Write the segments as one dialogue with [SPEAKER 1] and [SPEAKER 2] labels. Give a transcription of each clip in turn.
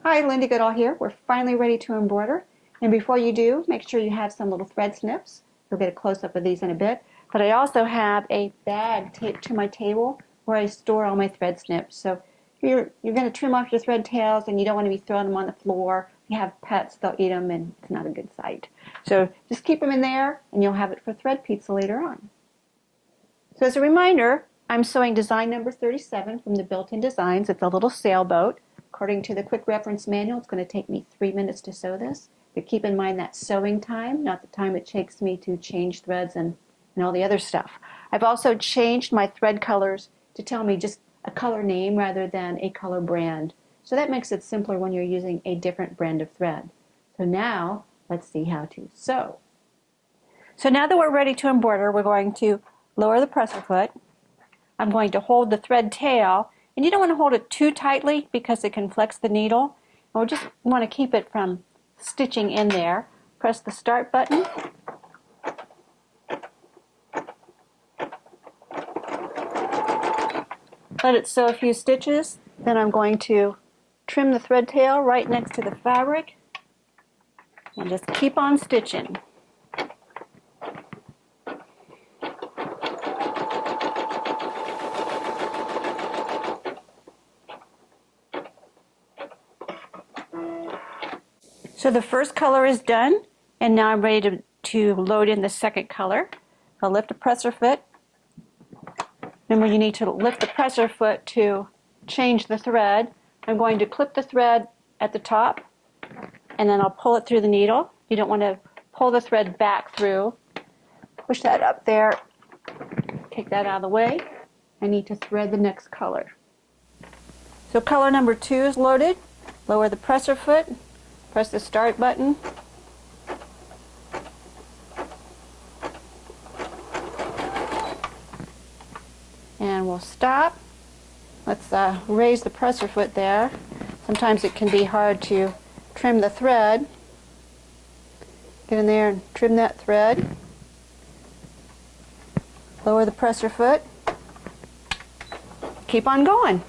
[SPEAKER 1] Hi, Linda Goodall here. We're finally ready to embroider. And before you do, make sure you have some little thread snips. You'll get a close-up of these in a bit. But I also have a bag taped to my table where I store all my thread snips. So you're going to trim off your thread tails and you don't want to be throwing them on the floor. If you have pets, they'll eat them and it's not a good sight. So just keep them in there and you'll have it for thread pizza later on. So as a reminder, I'm sewing design number 37 from the Built-In Designs. It's a little sailboat. According to the quick reference manual, it's going to take me 3 minutes to sew this. But keep in mind that sewing time, not the time it takes me to change threads and all the other stuff. I've also changed my thread colors to tell me just a color name rather than a color brand. So that makes it simpler when you're using a different brand of thread. So now, let's see how to sew. So now that we're ready to embroider, we're going to lower the presser foot. I'm going to hold the thread tail, and you don't want to hold it too tightly because it can flex the needle. And we just want to keep it from stitching in there. Press the start button. Let it sew a few stitches. Then I'm going to trim the thread tail right next to the fabric and just keep on stitching. So the first color is done, and now I'm ready to load in the second color. I'll lift the presser foot. Remember, you need to lift the presser foot to change the thread. I'm going to clip the thread at the top, and then I'll pull it through the needle. You don't want to pull the thread back through. Push that up there. Take that out of the way. I need to thread the next color. So color number 2 is loaded. Lower the presser foot. Press the start button. And we'll stop. Let's raise the presser foot there. Sometimes it can be hard to trim the thread. Get in there and trim that thread. Lower the presser foot. Keep on going.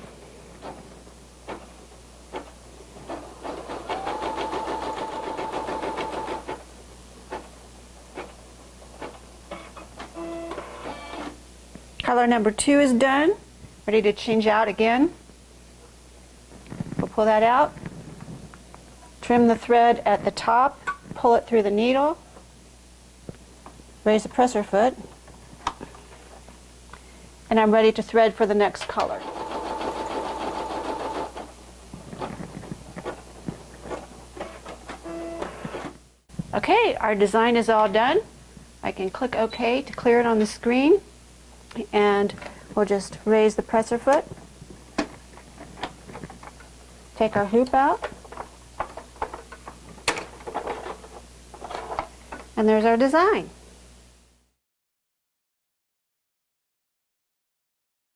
[SPEAKER 1] Color number 2 is done. Ready to change out again. We'll pull that out. Trim the thread at the top. Pull it through the needle. Raise the presser foot. And I'm ready to thread for the next color. Okay, our design is all done. I can click OK to clear it on the screen. And we'll just raise the presser foot, take our hoop out, and there's our design.